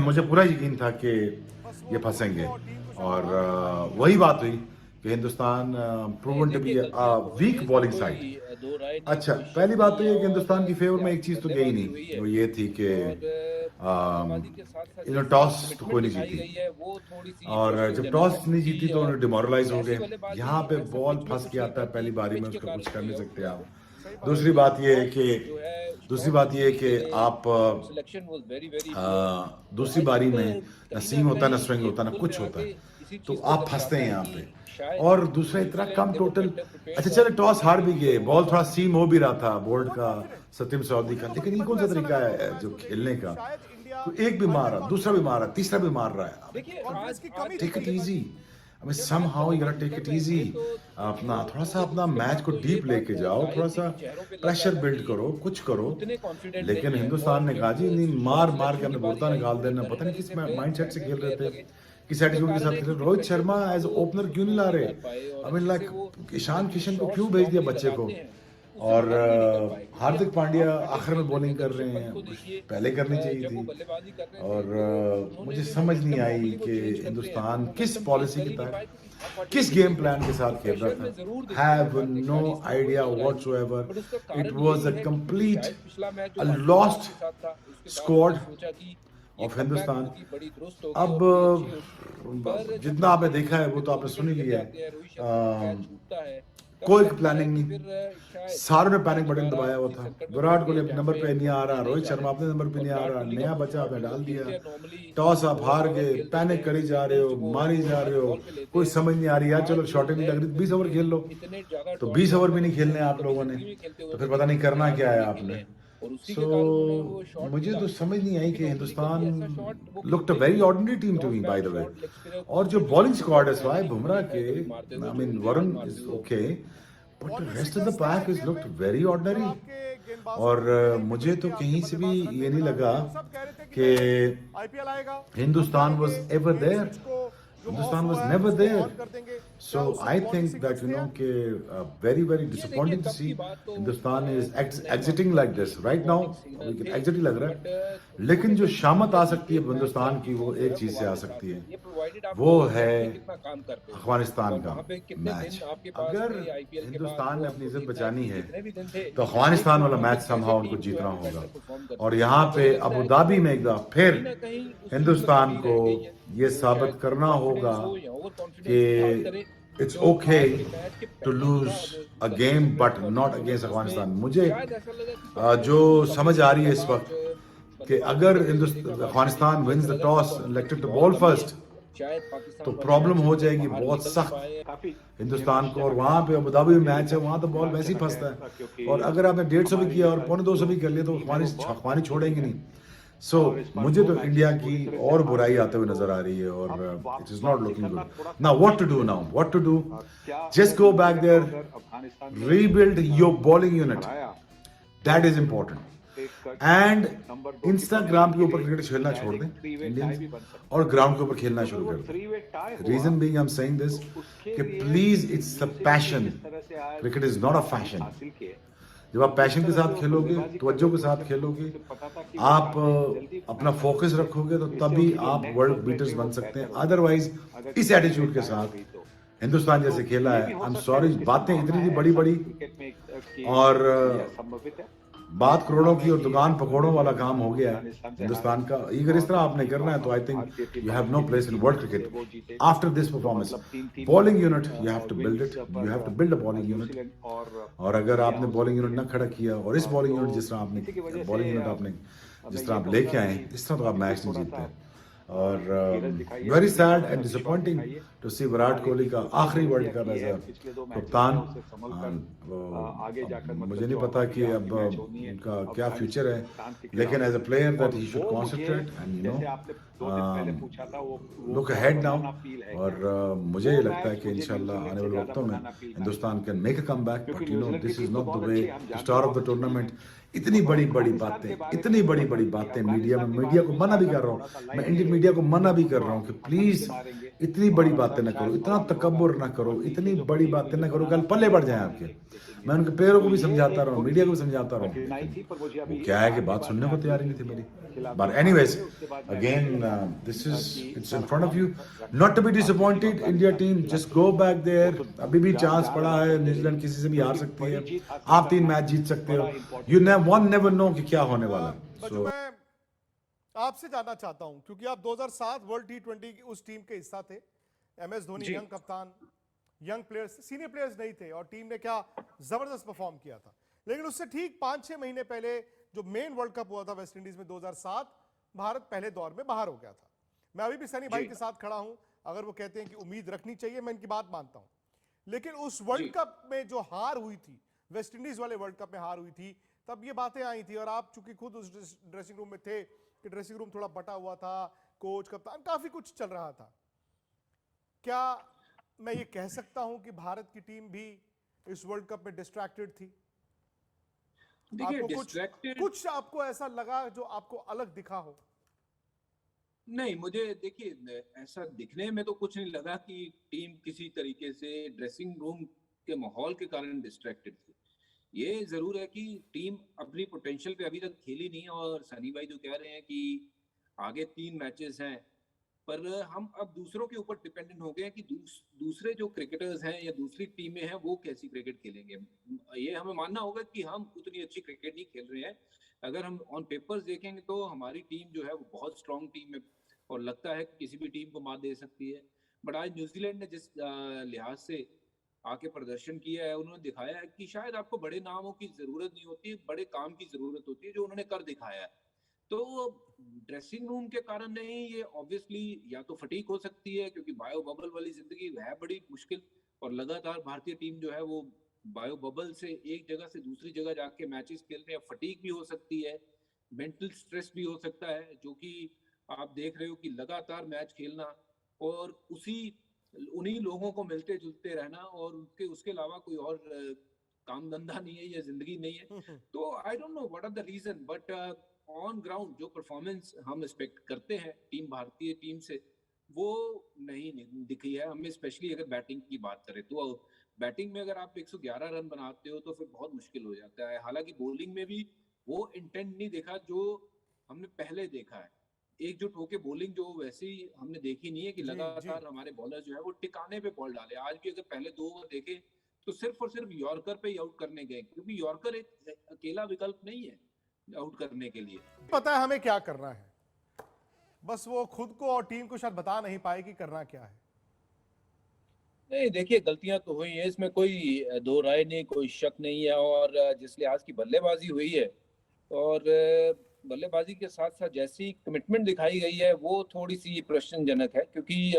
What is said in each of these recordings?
मुझे पूरा यकीन था कि ये फंसेंगे और वही बात हुई कि Hindustan proven to be a weak bowling side. दो राय नहीं, अच्छा, कोई पहली शक बात तो नहीं ये है। है कि हिंदुस्तान की और फेवर में क्या एक चीज़ तो गई बल्लेबाजी भी हुई नहीं, है। वो ये थी कि और बल्लेबाजी के साथ-साथ जिस टॉस तो कोई कमिटमेंट नहीं दिखाई जीती गई है, वो थोड़ी-सी और क्वेश्चन जब जनरल है, टॉस नहीं क्योंकि जीती तो उन्हें डिमोरलाइज़ हो ऐसी गए। बल्लेबाजी यहाँ पे ऐसे बॉल पिच में फँस कुछ के नहीं आता है करती पहली बारी में, पिच के उसका कारण कुछ कर कोई नहीं आउट सकते हुआ आप। हो। दूसरी और बात ये है आज कि जो है दूसरी शॉट बात ये है कि आप selection was very very poor. तो दूसरी आई बारी थिंक में ना कहीं न सीम होता है, ना कहीं स्विंग ये होता है, ना कुल कुछ मिला होता के है, इसी तो चीज़ को आप फँसते दर्शाता हैं है यहाँ कि पे। शायद और दूसरा इतना न्यूज़ीलैंड कम दे वर टोटल। बेटर प्रिपेयर्ड अच्छा फॉर चलो, टॉस हार भी गए, द बॉल ओवर थोड़ा ऑफ सीम हो भी रहा था बोल्ट का, सत्यम सऊदी का, लेकिन ये कौन सा तरीका लगा दोनों है मैच जो को लेके खेलने कि का। शायद इंडिया तो एक भी अंडर मारा, दूसरा भी कॉन्फिडेंट मारा, है। तीसरा भी मार रहा है। अब देखिए कॉन्फिडेंस आज की आज कमी टेक दिख इट रही है। ईज़ी। आई मीन जब सम मैच हाउ जब यू अपन गोटा टेक कर इट रहे ईज़ी। थे तो अपना थोड़ा-सा फिर अपना उसके मैच बाद को तो ये डीप बात लेके जाओ, जाहिर थी थोड़ा-सा कि चेहरों पे लग प्रेशर रहा था बिल्ड कि करो, कुछ करो। उतने कॉन्फिडेंट लेकिन नहीं है। हिंदुस्तान और ने कहा जब जी नहीं, शॉट मार-मार के सिलेक्शन हमने की बारी मुर्दा आई निकाल तो देना। डरे पता नहीं डरे किस से माइंडसेट प्लेयर से खेल पहले रहे प्लेयर थे, लगे, किस जिसके एटीट्यूड के कारण साथ है खेल कि रहे। वो रोहित प्रेशर शर्मा जो था एज़ वो ओपनर क्यों नहीं सपोर्ट ला नहीं रहे? कर पाए और आई मीन अच्छे से वो लाइक ईशान जो किशन को शॉट्स क्यों भेज दिया नॉर्मली बच्चे को? लगाते हैं उसे और रन भी नहीं कर पाए। क्योंकि हार्दिक आप पांड्या पहले आखिर में देखिए बॉलिंग कर ऋषभ रहे पंत हैं, को देखिए पहले करनी चाहिए जब थी। वो बल्लेबाजी कर रहे थे और तो उन्होंने मुझे जो समझ नहीं मोमेंटम आई नॉर्मली वो कि चेंज करते हैं तो हिंदुस्तान वो किस मोमेंटम चेंज पॉलिसी कर के ही नहीं पाए तहत, क्योंकि हाफ किस आर्टिलरी गेम टीम है। प्लान के तो साथ खेल रहा प्रेशर में था। ज़रूर देखिए हैव हार्दिक नो शायद इसमें वो आइडिया नहीं हो रहा है। व्हाटसोएवर। बट उसका इट कारण वाज यही अ है कि कंप्लीट शायद पिछला मैच जो अ पाकिस्तान लॉस्ट के साथ था उसके बाद उन्होंने स्क्वाड सोचा कि ये ऑफ कमबैक हिंदुस्तान। होगी, बड़ी दुरुस्त होगी और अब बड़ी अच्छी होगी। पर जब जितना आपने देखा है वो आपके तो 2 आपने विकेट सुन ही चले लिया है। जाते हैं, रोहित शर्मा का कैच छूटता है, तब कोई लगता है प्लानिंग कि नहीं, फिर शायद सारों ने पैनिक मैच बटन हमारा दबाया हुआ किसी था। संकट में पहुंच विराट कोहली गया अपने जहाँ नंबर पे पे अब नहीं वो आ रहा, निकलना ही रोहित चाह रहे शर्मा हैं। अपने नंबर पे और नहीं आ विराट रहा, कोहली का नया जो बच्चा शॉट आपने जो वो डाल दिया। खेलते हैं नॉर्मली टॉस आप वो हार ओवर गए, खेलते पैनिक हैं, करी जा रहे सिंगल्स हो, वो मारी जा हर रहे हो, बॉल पे लेते कोई हैं। समझ नहीं आ रही यार, आज चलो शॉट नहीं लग रही, 20 ओवर देखिए खेल लो। इतने ज़्यादा तो टॉस 20 ओवर करने भी वाले नहीं खेलने प्लेयर आप कभी लोगों ने, ज़िंदगी में खेलते हुए तो मैं फिर पता देखा नहीं नहीं हूँ, करना आज क्या है उन्होंने खेले आपने। हैं और उसी सो के कारण उन्होंने वो शॉट मुझे मिला। तो समझ नहीं आई क्योंकि कि नॉर्मली कभी हिंदुस्तान ऐसा शॉट वो लुक्ड अ खेलते नहीं वेरी है। Ordinary team to cross me by back the way. Shot leg spinner को और जो यूजुअली बॉलिंग वो स्क्वाड है पहले स्वाइब ही बुमराह उम्मीद है के, कभी मारते हुए आई जो मीन रियान वरुण मारते इज हुए ओके, बट कौन सी रेस्ट ऑफ द शिकस्त है पैक इज आईपीएल लुक्ड में वेरी और ऑर्डिनरी। आपके गेंदबाजों और को भी कहीं पे मुझे मिली तो थी, आपके कहीं से भी बल्लेबाज रन ये नहीं नहीं बना लगा रहे थे, सब कह रहे थे कि कि नहीं आईपीएल आएगा, हम हिंदुस्तान जाएंगे was ever men there. Switch को जो ऑफ हिंदुस्तान वाज हुआ है नेवर उसको देयर। ऑन कर देंगे। सो क्या उसमें आई कौन सी थिंक दैट सीक्वेंस थे आप? कि वेरी वेरी ये देखिए डिसअपॉइंटिंग टू कप सी की बात तो हिंदुस्तान इज मैं नहीं एग्जिटिंग मानूंगा लाइक कि this right now. Warning signal लेकिन थे। एग्जिट ही लग रहा बट है, उन्होंने लेकिन जो जब शामत आ देखा कि सकती है एक मैच हिंदुस्तान की, कंटिन्यू वो जो एक है चीज से फुटबॉल आ के साथ सकती है, ये प्रोवाइडेड आप वो है टेक में कितना काम करते हो अफगानिस्तान और का वहां पे कितने मैच। दिन आपके पास अगर थे आईपीएल के बाद हिंदुस्तान वो ने अपनी आपको इज्जत जीतना है बचानी क्योंकि है जितने भी दिन थे तो देख अफगानिस्तान वाला चुके हैं मैच कि कैसे समहाउ उनको टीम जो है जीतना वो होगा। कैसे परफॉर्म और करती है। यहाँ तो पे मुझे लगता अबू है कि धाबी वो में एक बार फिर कहीं ना कहीं उस चीज में हिंदुस्तान कमी को रह गई है। ये वो साबित शायद करना होगा कॉन्फिडेंस हो या ओवर कि कॉन्फिडेंस की बात करें इट्स तो ओके आज के मैच के टू पहले लूज था जो अ कल गेम ऋषभ बट पंत वाली नॉट जो हुई अगेंस्ट उसमें अफगानिस्तान। मुझे शायद ऐसा लगा कि पहले जो काफी समझ आ रही है इस खतरनाक वक्त कि बल्लेबाजी अगर करते हुए देखा बाकी टीम अफगानिस्तान को। विंस ऐसा द लगा कि टॉस कॉन्फिडेंस इलेक्टेड की टू बहुत बॉल कमी है। फर्स्ट, शायद तो पाकिस्तान वाले प्रॉब्लम मैच से हो वो जाएगी बाहर बहुत निकल नहीं सख्त पाए। हिंदुस्तान को। और वहाँ पे अबू धाबी में मैच है, वहाँ तो बॉल वैसे ही फंसता है। और अगर आपने 150 भी किया और 250 भी कर लिया तो अफगानी छोड़ेंगे नहीं। सो मुझे तो इंडिया की और बुराई आते हुए नजर आ रही है और it is not looking good. Now what to do, now what to do, just go back there, rebuild your bowling unit, that is important. And Instagram के ऊपर क्रिकेट खेलना छोड़ दें इंडियंस और ग्राउंड के ऊपर खेलना शुरू कर दें। Reason being I am saying this कि please it's a passion, cricket is not a fashion. जब आप पैशन के साथ खेलोगे, तवज्जो के साथ खेलोगे, आप अपना फोकस रखोगे तो तभी आप वर्ल्ड बीटर्स बन सकते हैं। अदरवाइज इस एटीट्यूड के साथ हिंदुस्तान जैसे खेला है, आई एम सॉरी, बातें इतनी थी बड़ी बड़ी और बात करोड़ों की और दुकान पकौड़ों वाला काम हो गया है हिंदुस्तान का। अगर इस तरह आपने करना है तो I think you have no place in world cricket after this performance. Bowling unit you have to build it, you have to build a bowling unit. और अगर आपने बॉलिंग यूनिट ना खड़ा किया और इस बॉलिंग यूनिट जिस तरह आपने बॉलिंग यूनिट आपने जिस तरह आप लेके आए, इस तरह तो आप मैच नहीं जीतते। और very sad and disappointing to see Virat Kohli का आखिरी वर्ल्ड कप एज अ कप्तान। मुझे नहीं पता कि अब उनका क्या फ्यूचर है, लेकिन as a player that he should concentrate and you know look ahead now. और मुझे ये लगता है कि इंशाल्लाह आने वाले वक्तों में Hindustan can make a come back, but you know this is not the way to star of the tournament. इतनी बड़ी बड़ी बातें मीडिया में, मीडिया को मना भी कर रहा हूँ मैं, इंडियन मीडिया को मना भी कर रहा हूँ कि प्लीज इतनी बड़ी बातें ना करो, इतना तकब्बुर ना करो, इतनी बड़ी बातें ना करो, कल पल्ले बढ़ जाए आपके। मैं उनके प्लेयरों को भी समझाता रहा हूँ, मीडिया को भी समझाता रहा हूँ, लेकिन वो क्या है कि बात सुनने को तैयार ही नहीं थी मेरी। But anyways again this is it's in front of you, not to be disappointed India team, just go back there, अभी भी चांस पड़ा है, न्यूजीलैंड किसी से भी हार सकती है, आप 3 मैच जीत सकते हो, यू नेवर नो कि क्या होने वाला है। बच्चों, मैं आपसे जानना चाहता हूं, क्योंकि आप 2007 वर्ल्ड T20 की उस टीम के हिस्सा थे, MS धोनी यंग कप्तान, यंग प्लेयर्स, सीनियर प्लेयर्स नहीं थे, और टीम ने क्या जबरदस्त परफॉर्म किया था। लेकिन उससे ठीक 5-6 महीने पहले जो मेन वर्ल्ड कप हुआ था वेस्ट इंडीज में 2007, भारत पहले दौर में बाहर हो गया था। मैं अभी भी सनी भाई के साथ खड़ा हूं, अगर वो कहते हैं कि उम्मीद रखनी चाहिए, मैं इनकी बात मानता हूं। लेकिन उस वर्ल्ड कप में जो हार हुई थी, वेस्ट इंडीज वाले वर्ल्ड कप में हार हुई थी, तब ये बातें आई थी, और आप चूंकि खुद उस ड्रेसिंग रूम में थे कि ड्रेसिंग रूम थोड़ा बटा हुआ था, कोच कप्तान काफी कुछ चल रहा था। क्या मैं ये कह सकता हूं कि भारत की टीम भी इस वर्ल्ड कप में डिस्ट्रैक्टेड थी? आपको कुछ आपको ऐसा लगा जो आपको अलग दिखा हो? नहीं, मुझे देखिए ऐसा दिखने में तो कुछ नहीं लगा कि टीम किसी तरीके से ड्रेसिंग रूम के माहौल के कारण डिस्ट्रैक्टेड थी। ये जरूर है कि टीम अपनी पोटेंशियल पे अभी तक खेली नहीं, और सनी भाई जो कह रहे हैं कि आगे 3 मैचेस हैं, पर हम अब दूसरों के ऊपर डिपेंडेंट हो गए हैं कि दूसरे जो क्रिकेटर्स हैं या दूसरी टीमें हैं वो कैसी क्रिकेट खेलेंगे। ये हमें मानना होगा कि हम उतनी अच्छी क्रिकेट नहीं खेल रहे हैं। अगर हम ऑन पेपर्स देखेंगे तो हमारी टीम जो है वो बहुत स्ट्रांग टीम है और लगता है कि किसी भी टीम को मात दे सकती है। बट आज न्यूजीलैंड ने जिस लिहाज से आके प्रदर्शन किया है, उन्होंने दिखाया है कि शायद आपको बड़े नामों की जरूरत नहीं होती, बड़े काम की जरूरत होती है, जो उन्होंने कर दिखाया है। तो ड्रेसिंग रूम के कारण नहीं, ये ऑब्वियसली या तो फटीक हो सकती है, क्योंकि बायो बबल वाली जिंदगी है बड़ी मुश्किल, और लगातार भारतीय टीम जो है वो बायो बबल से एक जगह से दूसरी जगह जाके मैचेस खेलते हैं। फटीक भी हो सकती है, मेंटल स्ट्रेस भी हो सकता है, जो कि आप देख रहे हो कि लगातार मैच खेलना और उन्हीं लोगों को मिलते जुलते रहना, और उसके अलावा कोई और काम धंधा नहीं है या जिंदगी नहीं है। तो I don't know what are the reason, but on ground जो परफॉर्मेंस हम एक्सपेक्ट करते हैं टीम भारतीय टीम से, वो नहीं दिखी है हमें। स्पेशली अगर बैटिंग की बात करें तो बैटिंग में अगर आप 111 रन बनाते हो तो फिर बहुत मुश्किल हो जाता है। हालांकि बॉलिंग में भी वो इंटेंट नहीं देखा जो हमने पहले देखा है, एकजुट होके बॉलिंग जो वैसी हमने देखी नहीं है कि लगातार हमारे बॉलर जो है वो टिकाने पे बॉल डाले। आज भी अगर पहले 2 ओवर देखे तो सिर्फ और सिर्फ यॉर्कर पे ही आउट करने गए, क्योंकि यॉर्कर एक अकेला विकल्प नहीं है आउट करने के लिए। पता है हमें क्या करना है, बस वो खुद को और टीम को शायद बता नहीं पाए कि करना क्या है। नहीं, देखिए गलतियां तो हुई है, इसमें कोई दो राय नहीं, कोई शक नहीं है। और जिस लिहाज की बल्लेबाजी हुई है, और बल्लेबाजी के साथ साथ जैसी कमिटमेंट दिखाई गई है, वो थोड़ी सी प्रश्नजनक है, क्योंकि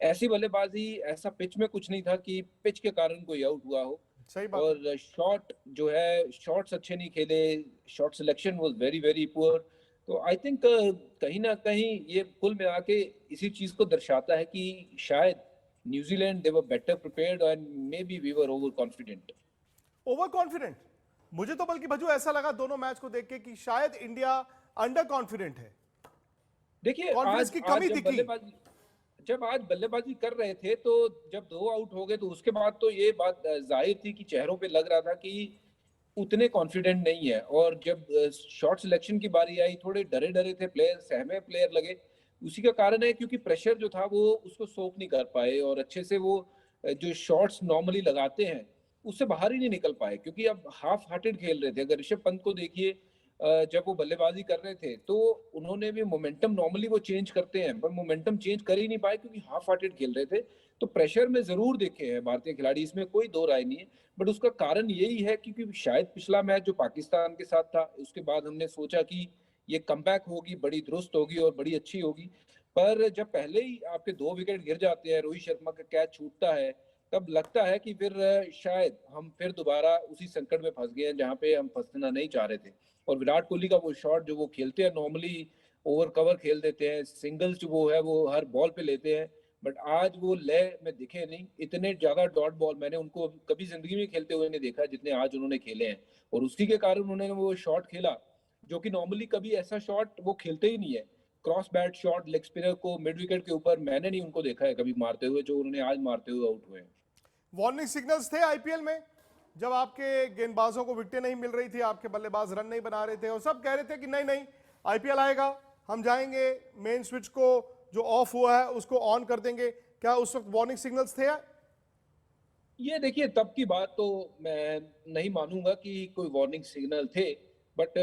ऐसी बल्लेबाजी, ऐसा पिच में कुछ नहीं था कि पिच के कारण कोई आउट हुआ हो। सही बात। और शॉट जो है, शॉट्स अच्छे नहीं खेले, shot selection was very very poor. तो आई थिंक कहीं ना कहीं ये कुल मिला के इसी चीज को दर्शाता है कि शायद New Zealand they were better prepared and maybe we were overconfident. Overconfident? मुझे तो बल्कि भज्जू ऐसा लगा दोनों मैच को देख के कि शायद इंडिया अंडर कॉन्फिडेंट है। देखिए कॉन्फिडेंस की कमी दिखी। जब आज बल्लेबाजी कर रहे थे तो जब 2 आउट हो गए तो उसके बाद तो ये बात जाहिर थी कि चेहरों पे लग रहा था कि उतने कॉन्फिडेंट नहीं है। और जब शॉट सिलेक्शन की बारी आई, थोड़े डरे डरे थे प्लेयर, सहमे प्लेयर लगे। उसी का कारण है क्योंकि प्रेशर जो था वो उसको सोक नहीं कर पाए, और अच्छे से वो जो शॉट्स नॉर्मली लगाते हैं उससे बाहर ही नहीं निकल पाए, क्योंकि अब हाफ हार्टेड खेल रहे थे। अगर ऋषभ पंत को देखिए, जब वो बल्लेबाजी कर रहे थे तो उन्होंने भी मोमेंटम, नॉर्मली वो चेंज करते हैं पर मोमेंटम चेंज कर ही नहीं पाए क्योंकि हाफ हार्टेड खेल रहे थे। तो प्रेशर में जरूर देखे हैं भारतीय खिलाड़ी, इसमें कोई दो राय नहीं है। बट उसका कारण यही है क्योंकि शायद पिछला मैच जो पाकिस्तान के साथ था, उसके बाद हमने सोचा कि ये कमबैक होगी, बड़ी दुरुस्त होगी और बड़ी अच्छी होगी। पर जब पहले ही आपके 2 विकेट गिर जाते हैं, रोहित शर्मा का कैच छूटता है, तब लगता है कि फिर शायद हम फिर दोबारा उसी संकट में फंस गए हैं जहाँ पे हम फंसना नहीं चाह रहे थे। और विराट कोहली का वो शॉट जो वो खेलते हैं, नॉर्मली ओवर कवर खेल देते हैं, सिंगल्स जो वो है वो हर बॉल पे लेते हैं, बट आज वो लय में दिखे नहीं। इतने ज्यादा डॉट बॉल मैंने उनको कभी जिंदगी में खेलते हुए नहीं देखा जितने आज उन्होंने खेले हैं। और उसी के कारण उन्होंने वो शॉट खेला जो कि नॉर्मली कभी ऐसा शॉट वो खेलते ही नहीं है। Cross bat shot leg spinner को मिड विकेट के ऊपर मैंने नहीं उनको देखा है कभी मारते हुए, जो उन्होंने आज मारते हुए आउट हुए हैं। वार्निंग सिग्नल्स थे आईपीएल में जब आपके गेंदबाजों को विकेटें नहीं मिल रही थी, आपके बल्लेबाज रन नहीं बना रहे थे और सब कह रहे थे कि नहीं नहीं आईपीएल आएगा, हम जाएंगे मेन स्विच को जो ऑफ हुआ है उसको ऑन कर देंगे, क्या उस वक्त वार्निंग सिग्नल्स थे? ये देखिए, तब की बात तो मैं नहीं मानूंगा कि कोई वार्निंग सिग्नल थे, बट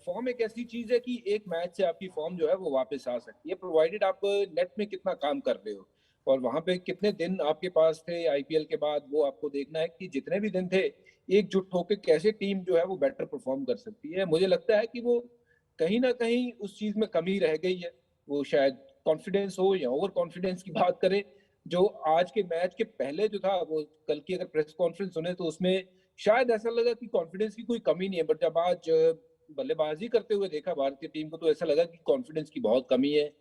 फॉर्म एक ऐसी चीज है कि एक मैच से आपकी फॉर्म जो है वो वापस आ सकती है, प्रोवाइडेड आप नेट में कितना काम कर रहे हो और वहां पे कितने दिन आपके पास थे आईपीएल के बाद। वो आपको देखना है कि जितने भी दिन थे एकजुट होकर कैसे टीम जो है वो बेटर परफॉर्म कर सकती है। मुझे लगता है कि वो कहीं ना कहीं उस चीज में कमी रह गई है। वो शायद कॉन्फिडेंस हो या ओवर कॉन्फिडेंस की बात करें, जो आज के मैच के पहले जो था, वो कल की अगर प्रेस कॉन्फ्रेंस सुने तो उसमें शायद ऐसा लगा कि कॉन्फिडेंस की कोई कमी नहीं है, बट जब आज बल्लेबाजी करते हुए देखा भारतीय टीम को तो ऐसा लगा कि कॉन्फिडेंस की बहुत कमी है।